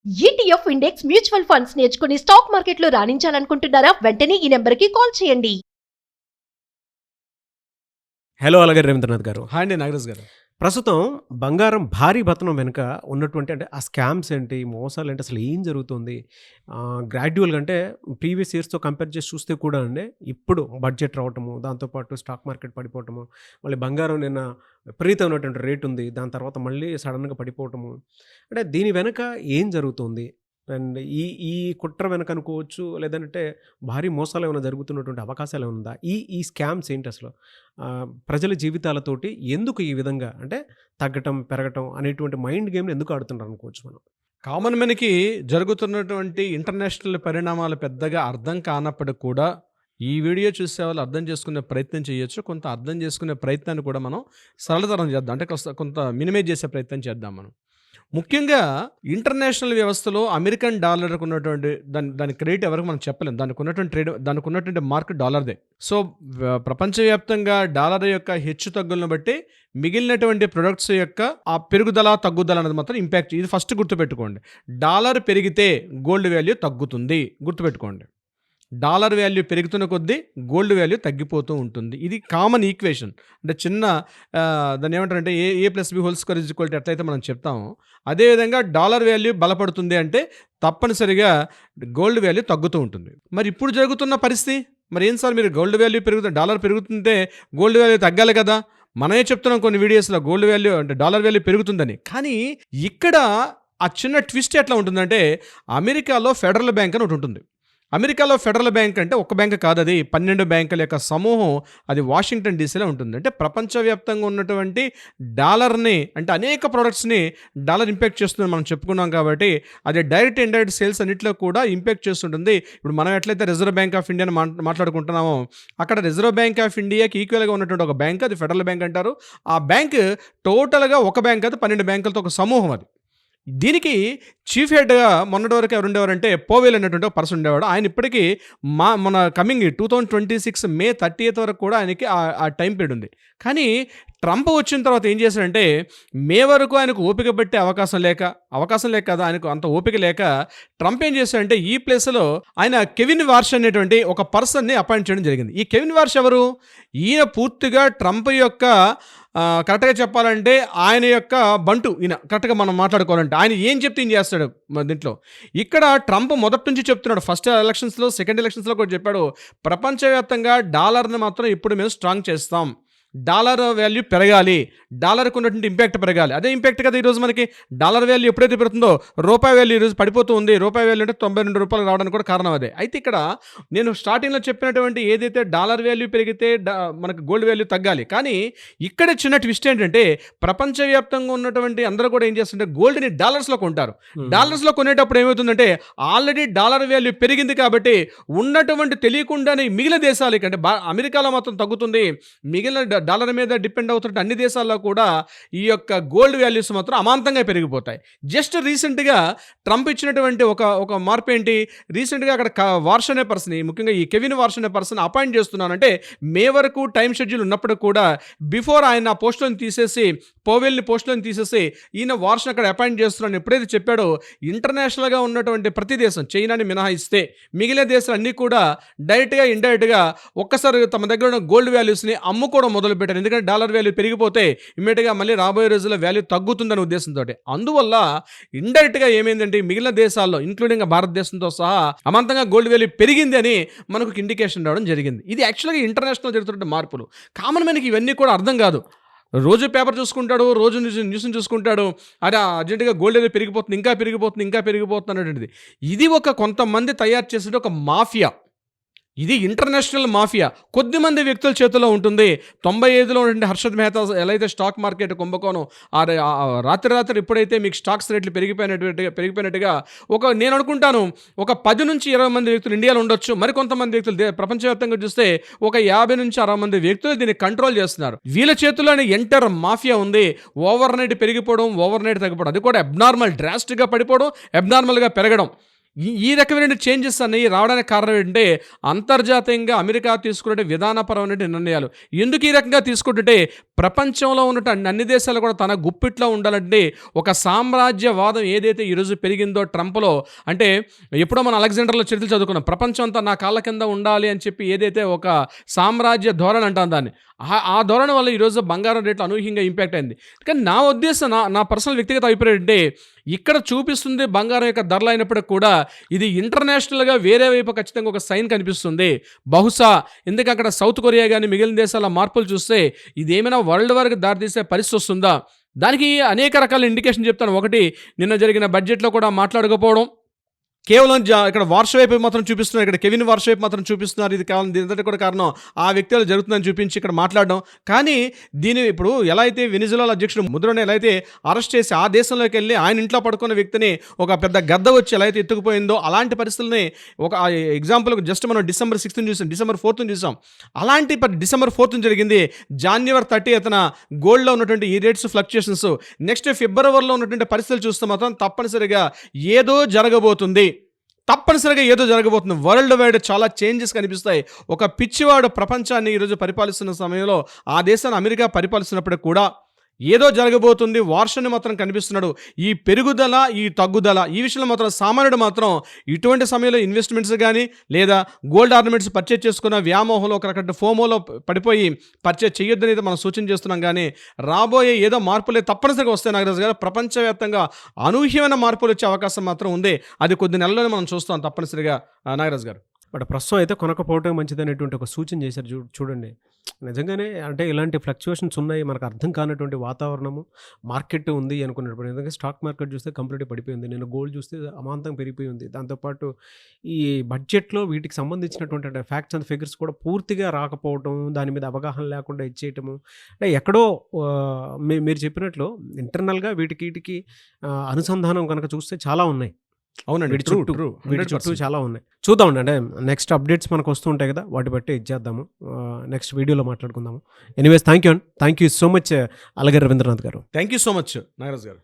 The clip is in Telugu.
ఈటీఎఫ్ ఇండెక్స్ మ్యూచువల్ ఫండ్స్ నేర్చుకుని స్టాక్ మార్కెట్లో రాణించాలనుకుంటున్నారా? వెంటనే ఈ నెంబర్కి కాల్ చేయండి. హలో అలగారి రవీంద్రనాథ్ గారు. హాయ్ అండి నాగరాజ్ గారు. ప్రస్తుతం బంగారం భారీ పతనం వెనుక ఉన్నటువంటి అంటే ఆ స్కామ్స్ ఏంటి, మోసాలు ఏంటి, అసలు ఏం జరుగుతుంది? గ్రాడ్యువల్గా అంటే ప్రీవియస్ ఇయర్స్తో కంపేర్ చేసి చూస్తే కూడా అండి ఇప్పుడు బడ్జెట్ రావటము, దాంతోపాటు స్టాక్ మార్కెట్ పడిపోవటము, మళ్ళీ బంగారం నిన్న విపరీతమైనటువంటి రేట్ ఉంది, దాని తర్వాత మళ్ళీ సడన్గా పడిపోవటము, అంటే దీని వెనుక ఏం జరుగుతుంది? అండ్ ఈ ఈ కుట్ర వెనక అనుకోవచ్చు, లేదంటే భారీ మోసాలు ఏమైనా జరుగుతున్నటువంటి అవకాశాలు ఏమైనా ఉందా? ఈ స్కామ్స్ ఏంటి అసలు? ప్రజల జీవితాలతోటి ఎందుకు ఈ విధంగా అంటే తగ్గటం, పెరగటం అనేటువంటి మైండ్ గేమ్ని ఎందుకు ఆడుతున్నారు అనుకోవచ్చు మనం? కామన్ మ్యాన్కి జరుగుతున్నటువంటి ఇంటర్నేషనల్ పరిణామాలు పెద్దగా అర్థం కానప్పటికి కూడా ఈ వీడియో చూసే వాళ్ళు అర్థం చేసుకునే ప్రయత్నం చేయొచ్చు. కొంత అర్థం చేసుకునే ప్రయత్నాన్ని కూడా మనం సరళతరం చేద్దాం, అంటే కొంత మినిమైజ్ చేసే ప్రయత్నం చేద్దాం మనం. ముఖ్యంగా ఇంటర్నేషనల్ వ్యవస్థలో అమెరికన్ డాలర్కు ఉన్నటువంటి దాని క్రెడిట్ ఎవరికి మనం చెప్పలేం. దానికి ఉన్నటువంటి మార్క్ డాలర్దే. సో ప్రపంచవ్యాప్తంగా డాలర్ యొక్క హెచ్చు తగ్గులను బట్టి మిగిలినటువంటి ప్రొడక్ట్స్ యొక్క ఆ పెరుగుదల తగ్గుదల అనేది మాత్రం ఇంపాక్ట్. ఇది ఫస్ట్ గుర్తుపెట్టుకోండి. డాలర్ పెరిగితే గోల్డ్ వాల్యూ తగ్గుతుంది, గుర్తుపెట్టుకోండి. డాలర్ వాల్యూ పెరుగుతున్న కొద్దీ గోల్డ్ వాల్యూ తగ్గిపోతూ ఉంటుంది. ఇది కామన్ ఈక్వేషన్. అంటే చిన్న దాన్ని ఏమంటారంటే A+B² ఎట్లయితే మనం చెప్తామో అదేవిధంగా డాలర్ వాల్యూ బలపడుతుంది అంటే తప్పనిసరిగా గోల్డ్ వాల్యూ తగ్గుతూ ఉంటుంది. మరి ఇప్పుడు జరుగుతున్న పరిస్థితి మరి ఏం సార్, మీరు గోల్డ్ వాల్యూ డాలర్ పెరుగుతుంటే గోల్డ్ వాల్యూ తగ్గాలి కదా? మనమే చెప్తున్నాం కొన్ని వీడియోస్లో గోల్డ్ వాల్యూ అంటే డాలర్ వాల్యూ పెరుగుతుందని. కానీ ఇక్కడ ఆ చిన్న ట్విస్ట్ ఎట్లా ఉంటుందంటే అమెరికాలో ఫెడరల్ బ్యాంక్ అని ఒకటి ఉంటుంది. అమెరికాలో ఫెడరల్ బ్యాంక్ అంటే ఒక బ్యాంక్ కాదు, అది 12 బ్యాంకుల యొక్క సమూహం. అది వాషింగ్టన్ డీసీలో ఉంటుంది. అంటే ప్రపంచవ్యాప్తంగా ఉన్నటువంటి డాలర్ని అంటే అనేక ప్రొడక్ట్స్ని డాలర్ ఇంపాక్ట్ చేస్తుందని మనం చెప్పుకున్నాం. కాబట్టి అది డైరెక్ట్ ఇండైరెక్ట్ సేల్స్ అన్నింటిలో కూడా ఇంపాక్ట్ చేస్తుంటుంది. ఇప్పుడు మనం ఎట్లయితే రిజర్వ్ బ్యాంక్ ఆఫ్ ఇండియాని మాట్లాడుకుంటున్నామో అక్కడ రిజర్వ్ బ్యాంక్ ఆఫ్ ఇండియాకి ఈక్వల్గా ఉన్నటువంటి ఒక బ్యాంక్ అది ఫెడరల్ బ్యాంక్ అంటారు. ఆ బ్యాంక్ టోటల్గా ఒక బ్యాంక్ అది 12 బ్యాంకులతో ఒక సమూహం అది. దీనికి చీఫ్ హెడ్గా మొన్నటి వరకు ఎవరు ఉండేవారంటే పోవెల్ అనేటువంటి ఒక పర్సన్ ఉండేవాడు. ఆయన ఇప్పటికీ మన కమింగ్ 2026 మే 30th వరకు కూడా ఆయనకి ఆ టైం పీరియడ్ ఉంది. కానీ ట్రంప్ వచ్చిన తర్వాత ఏం చేశాడంటే మే వరకు ఆయనకు ఓపిక పట్టే అవకాశం లేక కదా, ఆయనకు అంత ఓపిక లేక ట్రంప్ ఏం చేశాడంటే ఈ ప్లేస్లో ఆయన కెవిన్ వార్ష్ అనేటువంటి ఒక పర్సన్ని అపాయింట్ చేయడం జరిగింది. ఈ కెవిన్ వార్ష్ ఎవరు? ఈయన పూర్తిగా ట్రంప్ యొక్క కరెక్ట్గా చెప్పాలంటే ఆయన యొక్క బంటు. ఈయన కరెక్ట్గా మనం మాట్లాడుకోవాలంటే ఆయన ఏం చెప్తే ఏం చేస్తాడు దీంట్లో. ఇక్కడ ట్రంప్ మొదటి నుంచి చెప్తున్నాడు, ఫస్ట్ ఎలక్షన్స్లో సెకండ్ ఎలక్షన్స్లో కూడా చెప్పాడు, ప్రపంచవ్యాప్తంగా డాలర్ని మాత్రం ఇప్పుడు మేము స్ట్రాంగ్ చేస్తాం, డాలర్ వాల్యూ పెరగాలి, డాలర్కి ఉన్నటువంటి ఇంపాక్ట్ పెరగాలి. అదే ఇంపాక్ట్ కదా ఈరోజు మనకి డాలర్ వాల్యూ ఎప్పుడైతే పెరుగుతుందో రూపాయి వాల్యూ ఈరోజు పడిపోతూ ఉంది. రూపాయి వాల్యూ అంటే 92 రూపాయలు రావడానికి కూడా కారణం అదే. అయితే ఇక్కడ నేను స్టార్టింగ్లో చెప్పినటువంటి ఏదైతే డాలర్ వాల్యూ పెరిగితే మనకు గోల్డ్ వాల్యూ తగ్గాలి. కానీ ఇక్కడ చిన్న ట్విస్ట్ ఏంటంటే ప్రపంచవ్యాప్తంగా ఉన్నటువంటి అందరూ కూడా ఏం చేస్తుంటే గోల్డ్ని డాలర్స్లో కొంటారు. డాలర్స్లో కొనేటప్పుడు ఏమవుతుందంటే ఆల్రెడీ డాలర్ వాల్యూ పెరిగింది కాబట్టి ఉన్నటువంటి తెలియకుండానే మిగిలిన దేశాలకి అంటే అమెరికాలో మాత్రం తగ్గుతుంది, మిగిలిన డాలర్ మీద డిపెండ్ అవుతున్న అన్ని దేశాల్లో కూడా ఈ యొక్క గోల్డ్ వాల్యూస్ మాత్రం అమాంతంగా పెరిగిపోతాయి. జస్ట్ రీసెంట్గా ట్రంప్ ఇచ్చినటువంటి ఒక మార్పు ఏంటి, రీసెంట్గా అక్కడ వార్ష్ అనే పర్సన్, ముఖ్యంగా ఈ కెవిన్ వార్ష్ అనే పర్సన్ అపాయింట్ చేస్తున్నానంటే మే వరకు టైం షెడ్యూల్ ఉన్నప్పుడు కూడా బిఫోర్ ఆయన పోస్టులను తీసేసి పోవెల్ని పోస్టులను తీసేసి ఈయన వార్ష్ని అక్కడ అపాయింట్ చేస్తున్నాను ఎప్పుడైతే చెప్పాడో ఇంటర్నేషనల్గా ఉన్నటువంటి ప్రతి దేశం చైనాని మినహాయిస్తే మిగిలిన దేశాలు అన్నీ కూడా డైరెక్ట్గా ఇండైరెక్ట్గా ఒక్కసారి తమ దగ్గర ఉన్న గోల్డ్ వాల్యూస్ని అమ్ముకోవడం మొదలుపెట్టారు. ఎందుకంటే డాలర్ వాల్యూ పెరిగిపోతే ఇమ్మీడియట్గా మళ్ళీ రాబోయే రోజుల్లో వాల్యూ తగ్గుతుందనే ఉద్దేశంతో. అందువల్ల ఇండైరెక్ట్గా ఏమైందంటే మిగిలిన దేశాల్లో ఇంక్లూడింగ్ భారతదేశంతో సహా అమాంతంగా గోల్డ్ వాల్యూ పెరిగింది అని మనకు ఇండికేషన్ రావడం జరిగింది. ఇది యాక్చువల్గా ఇంటర్నేషనల్ జరుగుతున్న మార్పులు. కామన్ మ్యాన్కి ఇవన్నీ కూడా అర్థం కాదు. రోజు పేపర్ చూసుకుంటాడు, రోజు న్యూస్ని చూసుకుంటాడు, అదే అర్జెంటుగా గోల్డ్ వాల్యూ పెరిగిపోతుంది, ఇంకా పెరిగిపోతుంది అనేటువంటిది. ఇది కొంతమంది తయారు చేసే ఒక మాఫియా. ఇది ఇంటర్నేషనల్ మాఫియా కొద్దిమంది వ్యక్తుల చేతిలో ఉంటుంది. 95లో ఉండే హర్షద్ మెహతా ఎలా అయితే స్టాక్ మార్కెట్ కుంభకోణం రాత్రి ఎప్పుడైతే మీకు స్టాక్స్ రేట్లు పెరిగిపోయినట్టుగా నేను అనుకుంటాను ఒక 10 నుంచి 20 మంది వ్యక్తులు ఇండియాలో ఉండొచ్చు. మరికొంతమంది వ్యక్తులు ప్రపంచవ్యాప్తంగా చూస్తే ఒక 50 నుంచి 60 మంది వ్యక్తులు దీన్ని కంట్రోల్ చేస్తున్నారు. వీళ్ళ చేతుల్లోనే ఎంటర్ మాఫియా ఉంది. ఓవర్ నైట్ పెరిగిపోవడం, ఓవర్ నైట్ తగ్గిపోవడం, అది కూడా అబ్నార్మల్ డ్రాస్టిక్గా పడిపోవడం, అబ్నార్మల్గా పెరగడం. ఈ రకమైన చేంజెస్ అనేవి రావడానికి కారణం ఏంటంటే అంతర్జాతీయంగా అమెరికా తీసుకునే విధానపరమైన నిర్ణయాలు. ఎందుకు ఈ రకంగా తీసుకుంటుంటే ప్రపంచంలో ఉన్నటువంటి అన్ని దేశాలు కూడా తన గుప్పిట్లో ఉండాలంటే ఒక సామ్రాజ్యవాదం ఏదైతే ఈరోజు పెరిగిందో ట్రంప్లో, అంటే ఎప్పుడో మనం అలెగ్జాండర్లో చరిత్రలు చదువుకున్నాం, ప్రపంచం అంతా నా కాళ్ళ కింద ఉండాలి అని చెప్పి ఏదైతే ఒక సామ్రాజ్య ధోరణి అంటాం దాన్ని, ఆ ధోరణి వల్ల ఈరోజు బంగారం రేట్లు అనూహ్యంగా ఇంపాక్ట్ అయింది. కానీ నా ఉద్దేశం, నా పర్సనల్ వ్యక్తిగత అభిప్రాయం అంటే ఇక్కడ చూపిస్తుంది బంగారం యొక్క ధరలు అయినప్పటికీ కూడా ఇది ఇంటర్నేషనల్గా వేరే వైపు ఖచ్చితంగా ఒక సైన్ కనిపిస్తుంది. బహుశా ఎందుకంటే అక్కడ సౌత్ కొరియా కానీ మిగిలిన దేశాల మార్పులు చూస్తే ఇది ఏమైనా వరల్డ్ వార్కి దారితీసే పరిస్థితి వస్తుందా, దానికి అనేక రకాల ఇండికేషన్ చెప్తాను. ఒకటి, నిన్న జరిగిన బడ్జెట్లో కూడా మాట్లాడకపోవడం, కేవలం ఇక్కడ వార్ష వైపు మాత్రం చూపిస్తున్నారు, ఇక్కడ కెవిన్ వార్ష వైపు మాత్రం చూపిస్తున్నారు. ఇది కేవలం దీని కూడా కారణం ఆ వ్యక్తులు జరుగుతుందని చూపించి ఇక్కడ మాట్లాడడం. కానీ దీని ఇప్పుడు ఎలా అయితే వెనిజులా అధ్యక్షుడు ముద్రని ఎలా అయితే అరెస్ట్ చేసి ఆ దేశంలోకి వెళ్ళి ఆయన ఇంట్లో పడుకున్న వ్యక్తిని ఒక పెద్ద గద్ద వచ్చి ఎలా అయితే ఎత్తుకుపోయిందో అలాంటి పరిస్థితుల్ని ఒక ఎగ్జాంపుల్ జస్ట్ మనం December 6th చూసాం, December 4th చూసాం. అలాంటి December 4th జరిగింది. January 30th గోల్డ్లో ఉన్నటువంటి ఈ రేట్స్ ఫ్లక్చుయేషన్స్, నెక్స్ట్ ఫిబ్రవరిలో ఉన్నటువంటి పరిస్థితులు చూస్తే మాత్రం తప్పనిసరిగా ఏదో జరగబోతుంది. వరల్డ్ వైడ్ చాలా చేంజెస్ కనిపిస్తాయి. ఒక పిచ్చివాడు ప్రపంచాన్ని ఈరోజు పరిపాలిస్తున్న సమయంలో ఆ దేశాన్ని అమెరికా పరిపాలిస్తున్నప్పుడు కూడా ఏదో జరగబోతుంది, వార్షని మాత్రం కనిపిస్తున్నాడు. ఈ పెరుగుదల, ఈ తగ్గుదల, ఈ విషయంలో మాత్రం సామాన్యుడు మాత్రం ఇటువంటి సమయంలో ఇన్వెస్ట్మెంట్స్ కానీ లేదా గోల్డ్ ఆర్నమెంట్స్ పర్చేజ్ చేసుకున్న వ్యామోహంలో ఒక రకమైన ఫోమోలో పడిపోయి పర్చేజ్ చేయొద్దని అయితే మనం సూచన చేస్తున్నాం. కానీ రాబోయే ఏదో మార్పులే తప్పనిసరిగా వస్తాయి నాగరాజు గారు. ప్రపంచవ్యాప్తంగా అనూహ్యమైన మార్పులు వచ్చే అవకాశం మాత్రం ఉంది. అది కొద్ది నెలల్లోనే మనం చూస్తాం తప్పనిసరిగా నాగరాజు గారు. బట్ ప్రస్తుతం అయితే కొనకపోవటం మంచిదనేటువంటి ఒక సూచన చేశారు. చూడండి, నిజంగానే అంటే ఇలాంటి ఫ్లక్చుయేషన్స్ ఉన్నాయి, మనకు అర్థం కానటువంటి వాతావరణము మార్కెట్ ఉంది అనుకున్నప్పుడు. ఎందుకంటే స్టాక్ మార్కెట్ చూస్తే కంప్లీట్గా పడిపోయింది, నేను గోల్డ్ చూస్తే అమాంతం పెరిగిపోయి ఉంది. దాంతోపాటు ఈ బడ్జెట్లో వీటికి సంబంధించినటువంటి ఫ్యాక్ట్స్ అండ్ ఫిగర్స్ కూడా పూర్తిగా రాకపోవటం, దాని మీద అవగాహన లేకుండా ఇచ్చేయటము, అంటే ఎక్కడో మీరు చెప్పినట్లు ఇంటర్నల్గా వీటికి అనుసంధానం కనుక చూస్తే చాలా ఉన్నాయి. అవునండి, వీటి చుట్టూ చాలా ఉన్నాయి. చూద్దామండి, అంటే నెక్స్ట్ అప్డేట్స్ మనకు వస్తూ ఉంటాయి కదా, వాటి బట్టి ఇచ్చేద్దాము, నెక్స్ట్ వీడియోలో మాట్లాడుకుందాము. Anyways, thank you so much Alagar Ravindranath garu. Thank you so much Nagaraj గారు.